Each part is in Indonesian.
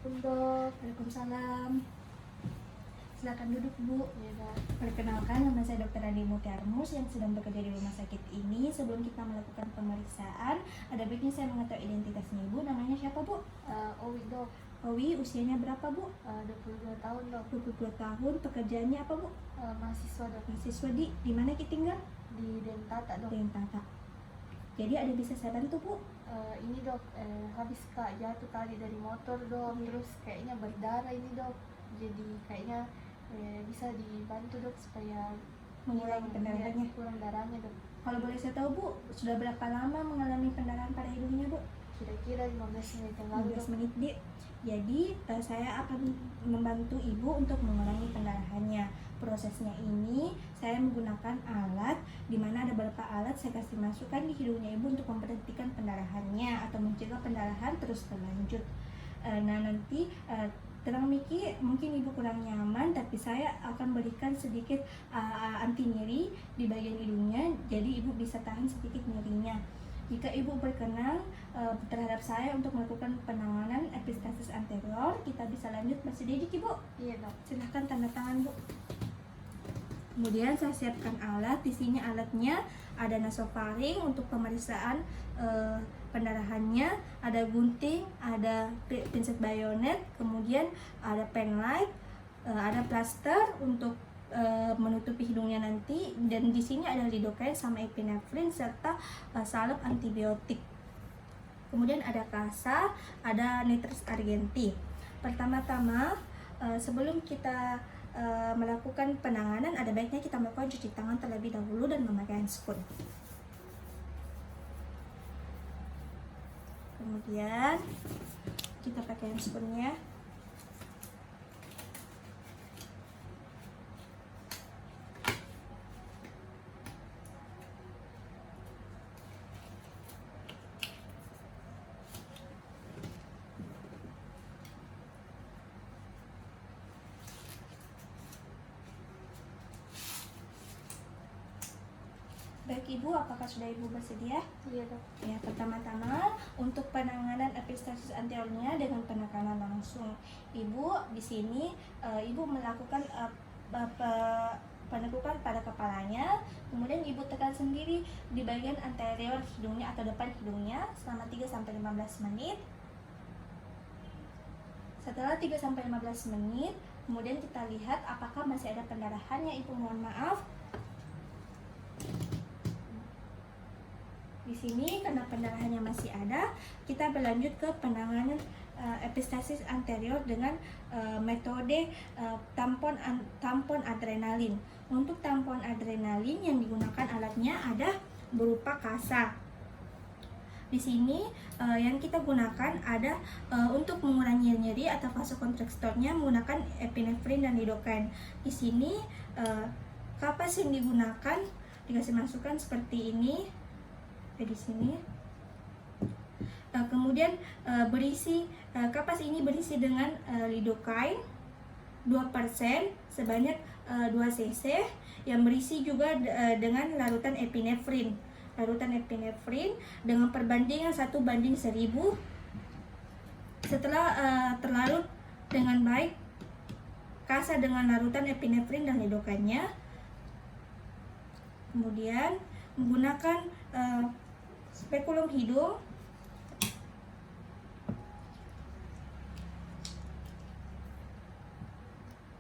Assalamualaikum dok. Waalaikumsalam. Silakan duduk Bu. Ya dok. Perkenalkan, nama saya Dr. Adi Mutiarmus yang sedang bekerja di rumah sakit ini. Sebelum kita melakukan pemeriksaan, ada baiknya saya mengetahui identitasnya Ibu. Namanya siapa Bu? Owi dok. Owi, usianya berapa Bu? 22 tahun dok. 22 tahun. Pekerjaannya apa Bu? Mahasiswa dok. Mahasiswa di mana kita tinggal? Di Dentata dok. Dentata. Jadi ada bisa saya bantu Bu? Ini dok, habis kak jatuh tadi dari motor dok. Terus kayaknya berdarah ini dok. Jadi kayaknya bisa dibantu dok supaya Mengurangi pendarahannya. kurang darahnya dok. Kalau boleh saya tahu Bu, sudah berapa lama mengalami pendarahan pada hidungnya Bu? Kira-kira 15 menit yang lalu 15 dok. menit Dik. Jadi saya akan membantu Ibu untuk mengurangi pendarahannya. Prosesnya ini saya menggunakan alat, di mana ada beberapa alat saya kasih masukkan di hidungnya Ibu untuk memberhentikan pendarahannya atau mencegah pendarahan terus berlanjut. Nah nanti terang Miki mungkin Ibu kurang nyaman, tapi saya akan berikan sedikit anti nyeri di bagian hidungnya, jadi Ibu bisa tahan sedikit nyerinya. Jika Ibu berkenan terhadap saya untuk melakukan penanganan epistaxis anterior, kita bisa lanjut bersidik Ibu. Iya dok. Silahkan tanda tangan Bu. Kemudian saya siapkan alat. Di sini alatnya ada nasofaring untuk pemeriksaan pendarahannya, ada gunting, ada pinset bayonet, kemudian ada pen light, ada plaster untuk menutupi hidungnya nanti, dan di sini ada lidocaine sama epinephrine serta salep antibiotik. Kemudian ada kasa, ada nitris argenti. Pertama-tama sebelum kita melakukan penanganan, ada baiknya kita melakukan cuci tangan terlebih dahulu dan memakai handscoon. Kemudian kita pakai handscoonnya. Baik Ibu, apakah sudah Ibu bersedia? Iya dok. Ya, pertama-tama untuk penanganan epistaxis anteriornya dengan penekanan langsung. Ibu di sini Ibu melakukan penekukan pada kepalanya, kemudian Ibu tekan sendiri di bagian anterior hidungnya atau depan hidungnya selama 3-15 menit. Setelah 3-15 menit, kemudian kita lihat apakah masih ada pendarahannya. Ibu mohon maaf. Di sini karena pendarahannya masih ada, kita berlanjut ke penanganan epistaxis anterior dengan metode tampon adrenalin. Untuk tampon adrenalin yang digunakan alatnya ada berupa kasa. Di sini yang kita gunakan ada untuk mengurangi nyeri atau vasokonstriktornya menggunakan epinephrine dan lidocaine. Di sini kapas yang digunakan dikasih masukan seperti ini. Di sini kemudian kapas ini berisi dengan lidocaine 2% sebanyak 2 cc yang berisi juga dengan larutan epinephrine dengan perbandingan 1:1000. Setelah terlarut dengan baik kasa dengan larutan epinephrine dan lidocaine-nya, kemudian menggunakan spekulum hidung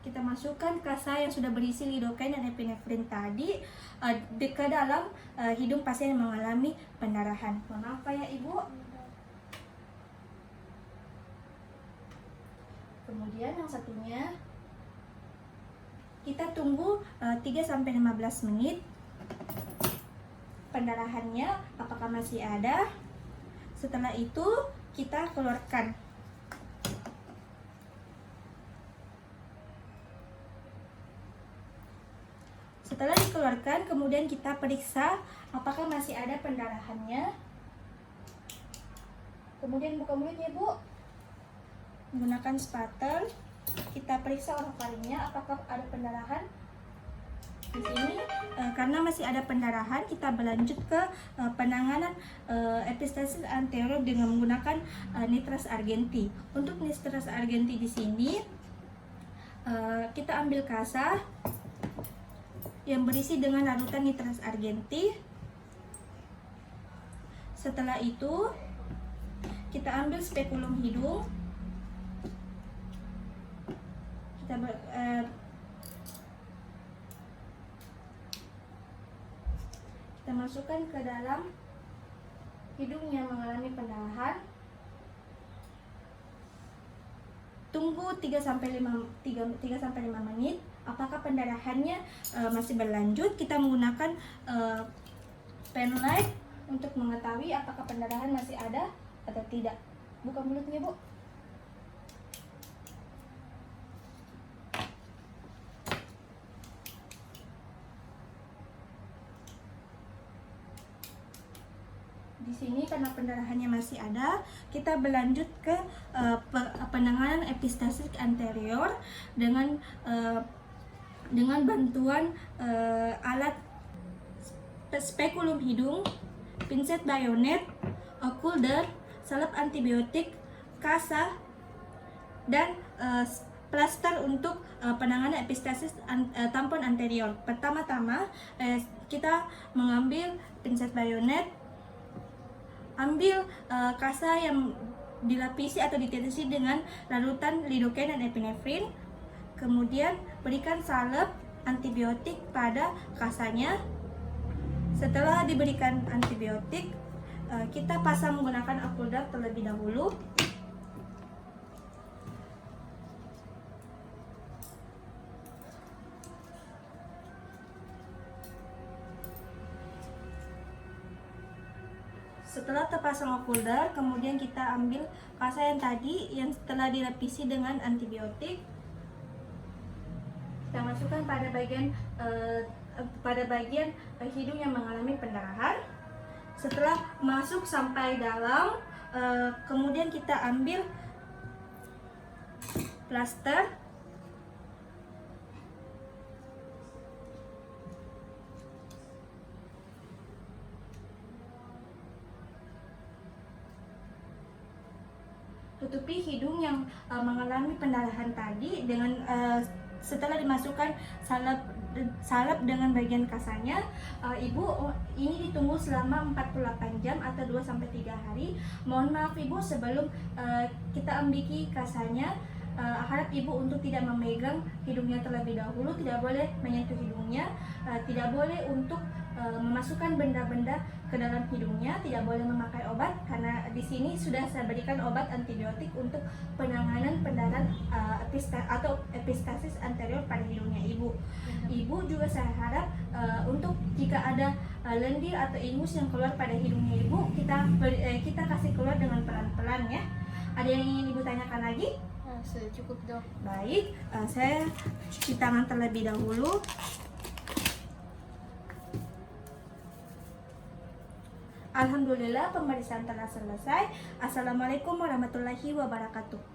kita masukkan kasa yang sudah berisi lidocaine dan epinephrine tadi ke dalam hidung pasien yang mengalami pendarahan. Mohon maaf ya Ibu. Kemudian yang satunya kita tunggu 3-15 menit pendarahannya apakah masih ada. Setelah itu kita keluarkan. Setelah dikeluarkan, kemudian kita periksa apakah masih ada pendarahannya. Kemudian buka mulutnya Bu, menggunakan spatel kita periksa orofaringnya apakah ada pendarahan. Di sini karena masih ada pendarahan, kita berlanjut ke penanganan epistasis anterior dengan menggunakan nitras argenti. Untuk nitras argenti di sini kita ambil kasa yang berisi dengan larutan nitras argenti. Setelah itu kita ambil spekulum hidung. Kita masukkan ke dalam hidung yang mengalami pendarahan. Tunggu 3-5 menit. Apakah pendarahannya masih berlanjut? Kita menggunakan pen light untuk mengetahui apakah pendarahan masih ada atau tidak. Buka mulutnya, Bu. Di sini karena pendarahannya masih ada, kita berlanjut ke penanganan epistasis anterior dengan bantuan alat spekulum hidung, pinset bayonet, okulder, salep antibiotik, kasa, dan plaster untuk penanganan epistasis tampon anterior. Pertama-tama kita mengambil pinset bayonet, ambil kasa yang dilapisi atau ditetesi dengan larutan lidocaine dan epinefrin. Kemudian berikan salep antibiotik pada kasanya. Setelah diberikan antibiotik, kita pasang menggunakan okulder terlebih dahulu. Setelah terpasang okulder, kemudian kita ambil kasa yang tadi yang telah dilapisi dengan antibiotik. Kita masukkan pada bagian hidung yang mengalami pendarahan. Setelah masuk sampai dalam, kemudian kita ambil plaster. Tutupi hidung yang mengalami pendarahan tadi dengan setelah dimasukkan salep dengan bagian kasanya. Ibu, ini ditunggu selama 48 jam atau 2-3 hari. Mohon maaf Ibu, sebelum kita ambiki kasanya, harap Ibu untuk tidak memegang hidungnya terlebih dahulu, tidak boleh menyentuh hidungnya, tidak boleh untuk memasukkan benda-benda ke dalam hidungnya, tidak boleh memakai obat karena di sini sudah saya berikan obat antibiotik untuk penanganan pendarahan atau epistasis anterior pada hidungnya Ibu. Ibu juga saya harap untuk jika ada lendir atau ingus yang keluar pada hidungnya Ibu, kita kasih keluar dengan pelan-pelan ya. Ada yang ingin Ibu tanyakan lagi? Sudah cukup dok. Baik, saya cuci tangan terlebih dahulu. Alhamdulillah, pemeriksaan telah selesai. Assalamualaikum warahmatullahi wabarakatuh.